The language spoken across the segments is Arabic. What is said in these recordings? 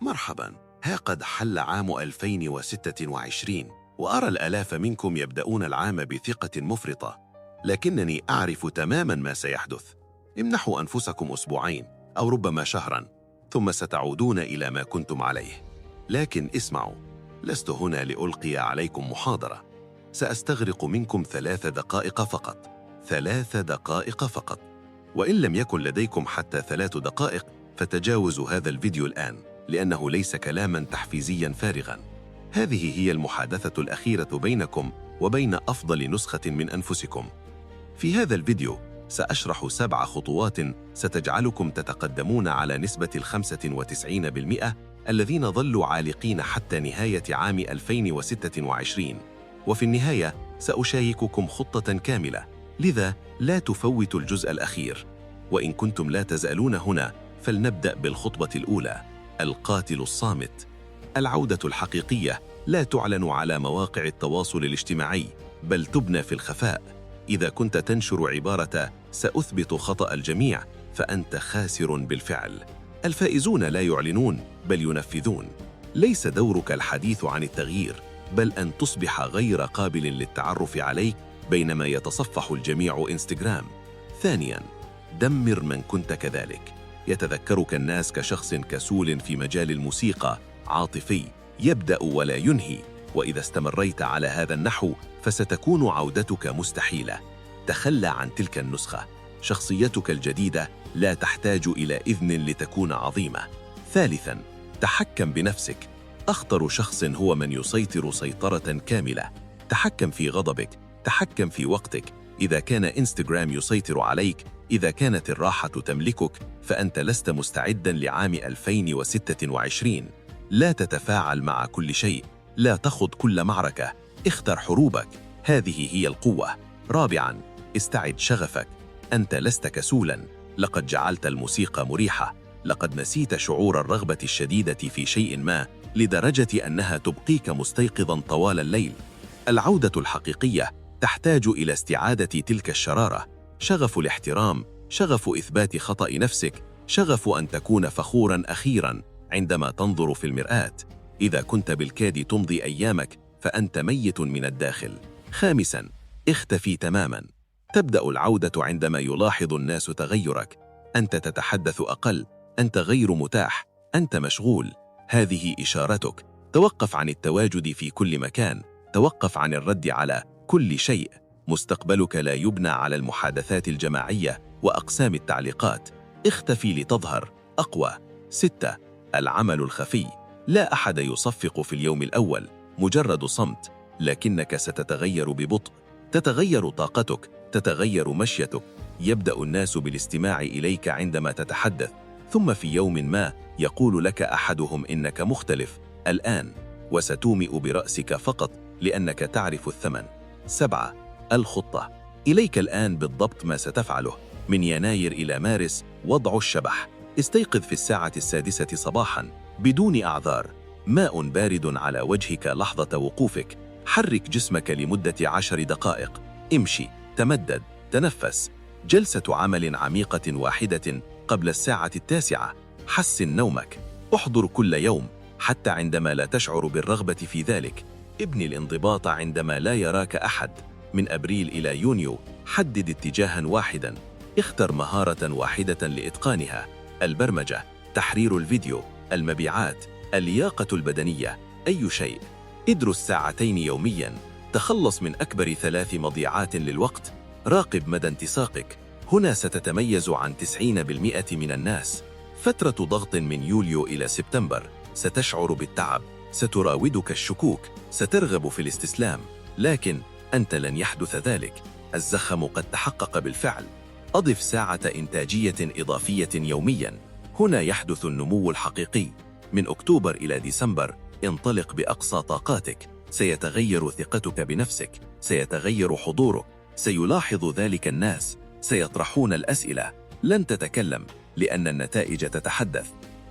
مرحبا، ها قد حل عام 2026 وأرى الآلاف منكم يبدأون العام بثقة مفرطة، لكنني أعرف تماما ما سيحدث. امنحوا أنفسكم أسبوعين أو ربما شهرا، ثم ستعودون إلى ما كنتم عليه. لكن اسمعوا، لست هنا لألقي عليكم محاضرة. سأستغرق منكم 3 دقائق فقط، 3 دقائق فقط. وإن لم يكن لديكم حتى 3 دقائق فتجاوزوا هذا الفيديو الآن، لأنه ليس كلاما تحفيزيا فارغا. هذه هي المحادثة الأخيرة بينكم وبين أفضل نسخة من أنفسكم. في هذا الفيديو سأشرح 7 خطوات ستجعلكم تتقدمون على نسبة 95% الذين ظلوا عالقين حتى نهاية عام 2026. وفي النهاية سأشارككم خطة كاملة، لذا لا تفوتوا الجزء الأخير. وإن كنتم لا تزالون هنا فلنبدأ بالخطوة الأولى: القاتل الصامت. العودة الحقيقية لا تعلن على مواقع التواصل الاجتماعي، بل تبنى في الخفاء. إذا كنت تنشر عبارة "سأثبت خطأ الجميع" فأنت خاسر بالفعل. الفائزون لا يعلنون بل ينفذون. ليس دورك الحديث عن التغيير، بل أن تصبح غير قابل للتعرف عليك بينما يتصفح الجميع إنستغرام. ثانياً، دمر من كنت كذلك. يتذكرك الناس كشخص كسول في مجال الموسيقى، عاطفي، يبدأ ولا ينهي. وإذا استمريت على هذا النحو فستكون عودتك مستحيلة. تخلى عن تلك النسخة. شخصيتك الجديدة لا تحتاج إلى إذن لتكون عظيمة. ثالثاً، تحكم بنفسك. أخطر شخص هو من يسيطر سيطرة كاملة. تحكم في غضبك، تحكم في وقتك. إذا كان إنستغرام يسيطر عليك، إذا كانت الراحة تملكك، فأنت لست مستعداً لعام 2026. لا تتفاعل مع كل شيء، لا تخض كل معركة، اختر حروبك. هذه هي القوة. رابعاً، استعد شغفك. أنت لست كسولاً، لقد جعلت الموسيقى مريحة. لقد نسيت شعور الرغبة الشديدة في شيء ما لدرجة أنها تبقيك مستيقظاً طوال الليل. العودة الحقيقية تحتاج إلى استعادة تلك الشرارة، شغف الاحترام، شغف إثبات خطأ نفسك، شغف أن تكون فخوراً أخيراً عندما تنظر في المرآة. إذا كنت بالكاد تمضي أيامك فأنت ميت من الداخل. خامساً، اختفي تماماً. تبدأ العودة عندما يلاحظ الناس تغيرك. أنت تتحدث أقل، أنت غير متاح، أنت مشغول. هذه إشارتك. توقف عن التواجد في كل مكان، توقف عن الرد على كل شيء. مستقبلك لا يبنى على المحادثات الجماعية وأقسام التعليقات. اختفي لتظهر أقوى. 6. العمل الخفي. لا أحد يصفق في اليوم الأول، مجرد صمت، لكنك ستتغير ببطء. تتغير طاقتك، تتغير مشيتك. يبدأ الناس بالاستماع إليك عندما تتحدث، ثم في يوم ما يقول لك أحدهم إنك مختلف الآن، وستومئ برأسك فقط لأنك تعرف الثمن. 7. الخطة. إليك الآن بالضبط ما ستفعله. من يناير إلى مارس وضع الشبح. استيقظ في 6:00 صباحاً بدون أعذار. ماء بارد على وجهك لحظة وقوفك. حرك جسمك لمدة 10 دقائق. امشي، تمدد، تنفس. جلسة عمل عميقة واحدة قبل 9:00. حسن نومك. احضر كل يوم حتى عندما لا تشعر بالرغبة في ذلك. ابني الانضباط عندما لا يراك أحد. من أبريل إلى يونيو حدد اتجاهاً واحداً. اختر مهارة واحدة لإتقانها: البرمجة، تحرير الفيديو، المبيعات، اللياقة البدنية، أي شيء. ادرس 2 ساعات يومياً. تخلص من أكبر 3 مضيعات للوقت. راقب مدى انتساقك. هنا ستتميز عن 90% من الناس. فترة ضغط من يوليو إلى سبتمبر. ستشعر بالتعب، ستراودك الشكوك، سترغب في الاستسلام، لكن أنت لن يحدث ذلك. الزخم قد تحقق بالفعل. أضف 1 ساعة إنتاجية إضافية يومياً. هنا يحدث النمو الحقيقي. من أكتوبر إلى ديسمبر انطلق بأقصى طاقاتك. سيتغير ثقتك بنفسك، سيتغير حضورك، سيلاحظ ذلك الناس، سيطرحون الأسئلة. لن تتكلم لأن النتائج تتحدث.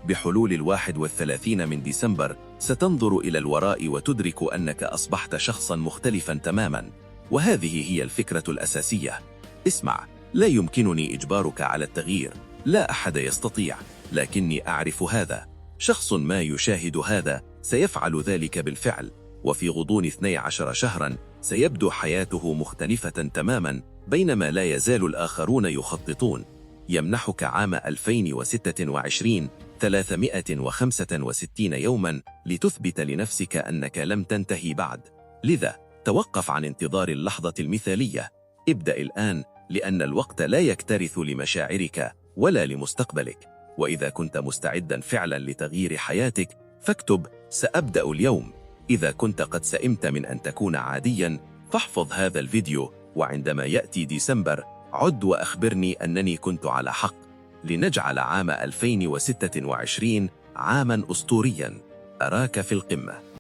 بحلول 31 من ديسمبر ستنظر إلى الوراء وتدرك أنك أصبحت شخصاً مختلفاً تماماً. وهذه هي الفكرة الأساسية. اسمع، لا يمكنني إجبارك على التغيير، لا أحد يستطيع، لكني أعرف هذا. شخص ما يشاهد هذا سيفعل ذلك بالفعل، وفي غضون 12 شهراً سيبدو حياته مختلفة تماماً، بينما لا يزال الآخرون يخططون. يمنحك عام 2026 365 يوماً لتثبت لنفسك أنك لم تنتهي بعد. لذا توقف عن انتظار اللحظة المثالية، ابدأ الآن، لأن الوقت لا يكترث لمشاعرك ولا لمستقبلك. وإذا كنت مستعداً فعلاً لتغيير حياتك فاكتب سأبدأ اليوم. إذا كنت قد سئمت من أن تكون عادياً فاحفظ هذا الفيديو، وعندما يأتي ديسمبر عد وأخبرني أنني كنت على حق، لنجعل عام 2026 عاماً أسطورياً. أراك في القمة.